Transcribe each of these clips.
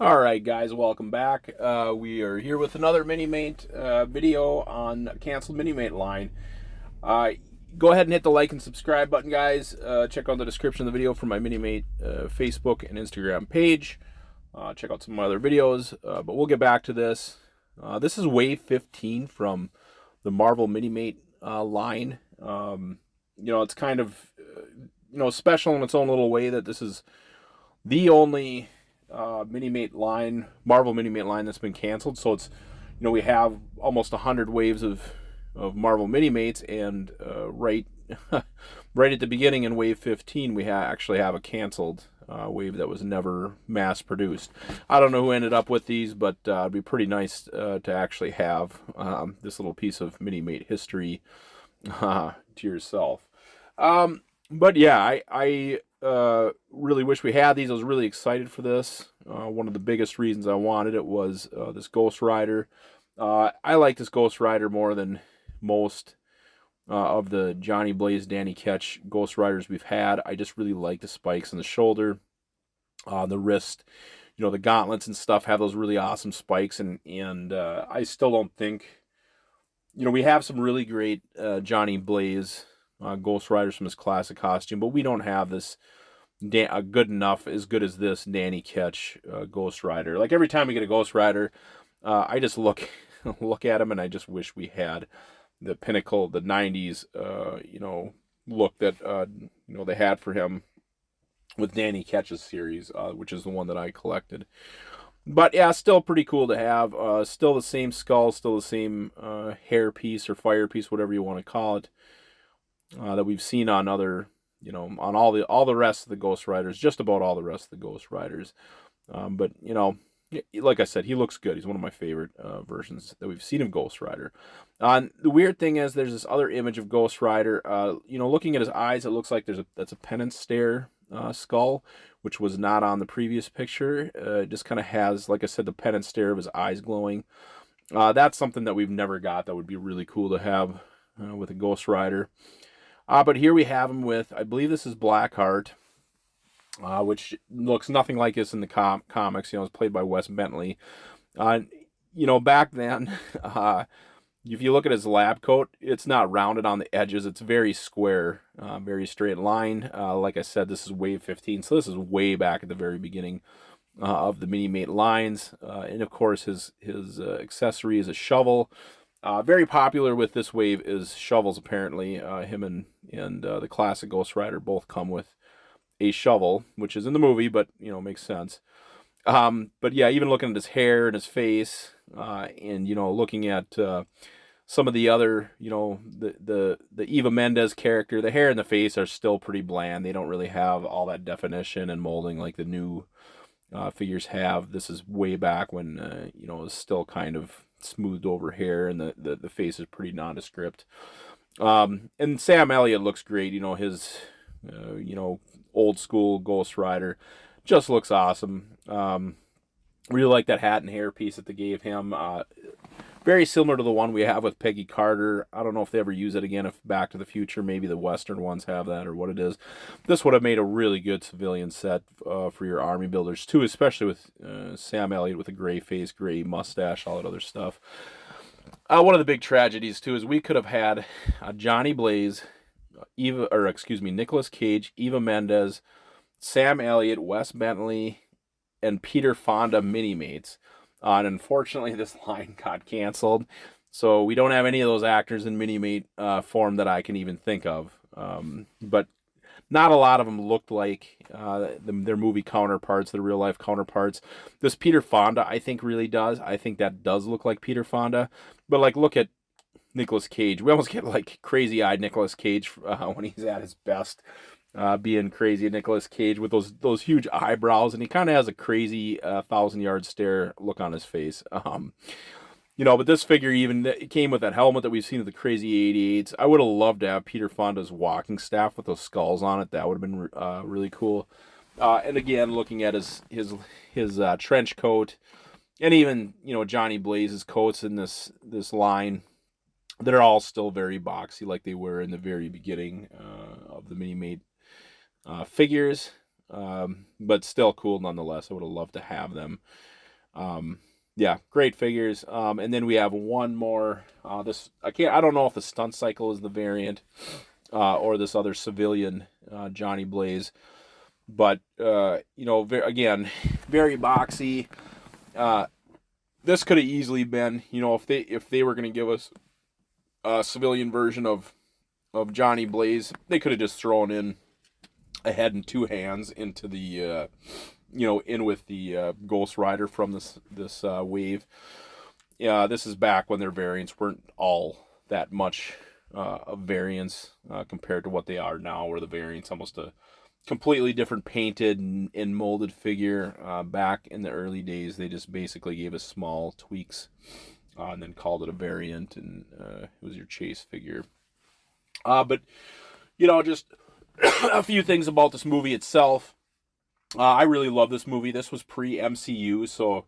All right, guys, welcome back. We are here with another Minimate video on canceled Minimate line. Uh, Go ahead and hit the like and subscribe button, guys. Check out the description of the video for my Minimate Facebook and Instagram page. Check out some of my other videos, but we'll get back to this. This is Wave 15 from the Marvel Minimate line. It's kind of special in its own little way that this is the only Minimate line, Marvel Minimate line that's been canceled. So it's, we have almost 100 waves of Marvel Minimates, and right right at the beginning in Wave 15, we actually have a canceled wave that was never mass produced. I don't know who ended up with these, but it'd be pretty nice to actually have this little piece of Minimate history to yourself. But yeah, I really wish we had these. I was really excited for this. One of the biggest reasons I wanted it was this Ghostrider. I like this Ghostrider more than most of the Johnny Blaze, Danny Ketch Ghostriders we've had. I just really like the spikes in the shoulder, the wrist. The gauntlets and stuff have those really awesome spikes, and I still don't think. We have some really great Johnny Blaze Ghostriders from his classic costume, but we don't have this good enough, as good as this Danny Ketch Ghostrider. Like every time we get a Ghostrider, I just look at him and I just wish we had the pinnacle, the '90s, look that they had for him with Danny Ketch's series, which is the one that I collected. But yeah, still pretty cool to have. Still the same skull, still the same hair piece or fire piece, whatever you want to call it, that we've seen on other, on all the rest of the Ghostriders, just about all the rest of the Ghostriders. But like I said, he looks good. He's one of my favorite versions that we've seen of Ghostrider. The weird thing is, there's this other image of Ghostrider. Looking at his eyes, it looks like that's a penance stare skull, which was not on the previous picture. It just kind of has, like I said, the penance stare of his eyes glowing. That's something that we've never got. That would be really cool to have with a Ghostrider. But here we have him with, I believe this is Blackheart, which looks nothing like this in the comics. It's played by Wes Bentley. Back then, if you look at his lab coat, it's not rounded on the edges. It's very square, very straight line. Like I said, this is Wave 15, so this is way back at the very beginning of the Minimate lines. And of course, his accessory is a shovel. Very popular with this wave is shovels, apparently. Him and the classic Ghostrider both come with a shovel, which is in the movie, but makes sense. But yeah, even looking at his hair and his face, and looking at some of the other, the Eva Mendes character, the hair and the face are still pretty bland. They don't really have all that definition and molding like the new figures have. This is way back when it was still kind of smoothed over hair, and the face is pretty nondescript. And Sam Elliott looks great. His old school Ghostrider just looks awesome. Really like that hat and hair piece that they gave him. Very similar to the one we have with Peggy Carter. I don't know if they ever use it again. If Back to the Future, maybe the Western ones have that, or what it is. This would have made a really good civilian set for your army builders too, especially with Sam Elliott with a gray face, gray mustache, all that other stuff. One of the big tragedies too is we could have had Johnny Blaze, Nicolas Cage, Eva Mendes, Sam Elliott, Wes Bentley, and Peter Fonda Minimates. And unfortunately, this line got canceled, so we don't have any of those actors in Minimate form that I can even think of. But not a lot of them looked like their movie counterparts, their real life counterparts. This Peter Fonda, I think, really does. I think that does look like Peter Fonda. But look at Nicolas Cage. We almost get crazy-eyed Nicolas Cage when he's at his best, being crazy Nicolas Cage with those huge eyebrows, and he kind of has a crazy 1,000-yard stare look on his face. But this figure even came with that helmet that we've seen with the crazy 88s. I would have loved to have Peter Fonda's walking staff with those skulls on it. That would have been really cool. And again, looking at his trench coat, and even Johnny Blaze's coats in this line, they're all still very boxy like they were in the very beginning of the Minimate figures. but still cool nonetheless. I would have loved to have them. Yeah, great figures. And then we have one more. I don't know if the Stunt Cycle is the variant, or this other civilian Johnny Blaze, but again, very boxy. This could have easily been, if they were going to give us a civilian version of Johnny Blaze, they could have just thrown in a head and two hands into the in with the Ghostrider from this wave. Yeah, this is back when their variants weren't all that much of variants compared to what they are now, where the variants almost a completely different painted and molded figure. Back in the early days, they just basically gave us small tweaks and then called it a variant, and it was your chase figure. But just a few things about this movie itself. I really love this movie. This was pre-MCU, so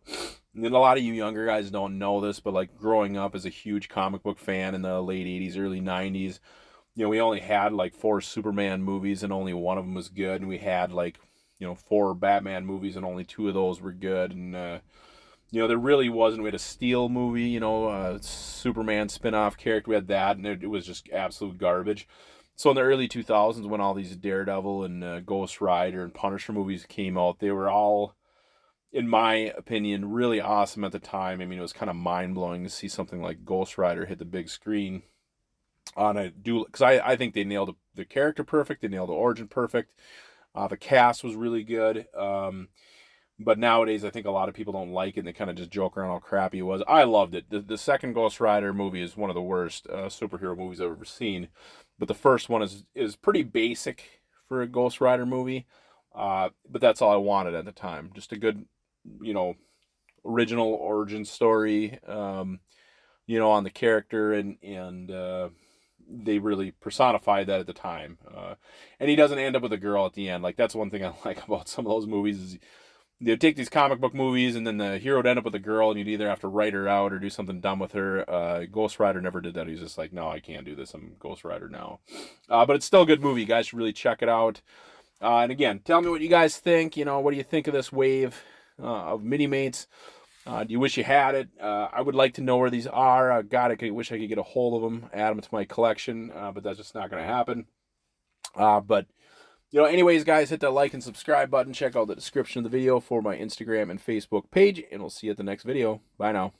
and a lot of you younger guys don't know this, but like growing up as a huge comic book fan in the late 80s, early 90s, we only had like 4 Superman movies and only one of them was good, and we had like 4 Batman movies and only 2 of those were good, and there really wasn't. We had a Steel movie, a Superman spin-off character. We had that, and it was just absolute garbage. So in the early 2000s, when all these Daredevil and Ghostrider and Punisher movies came out, they were all, in my opinion, really awesome at the time. I mean, it was kind of mind-blowing to see something like Ghostrider hit the big screen. Because I think they nailed the character perfect. They nailed the origin perfect. The cast was really good. But nowadays, I think a lot of people don't like it, and they kind of just joke around how crappy it was. I loved it. The second Ghostrider movie is one of the worst superhero movies I've ever seen. But the first one is pretty basic for a Ghostrider movie. But that's all I wanted at the time. Just a good, original origin story, on the character, and they really personified that at the time. And he doesn't end up with a girl at the end. Like, that's one thing I like about some of those movies is they'd take these comic book movies, and then the hero would end up with a girl, and you'd either have to write her out or do something dumb with her. Ghostrider never did that. He's just like, no, I can't do this. I'm Ghostrider now. But it's still a good movie. You guys should really check it out. And again, tell me what you guys think. What do you think of this wave of Minimates? Do you wish you had it? I would like to know where these are. I wish I could get a hold of them, add them to my collection, but that's just not going to happen. But anyways, guys, hit that like and subscribe button. Check out the description of the video for my Instagram and Facebook page, and we'll see you at the next video. Bye now.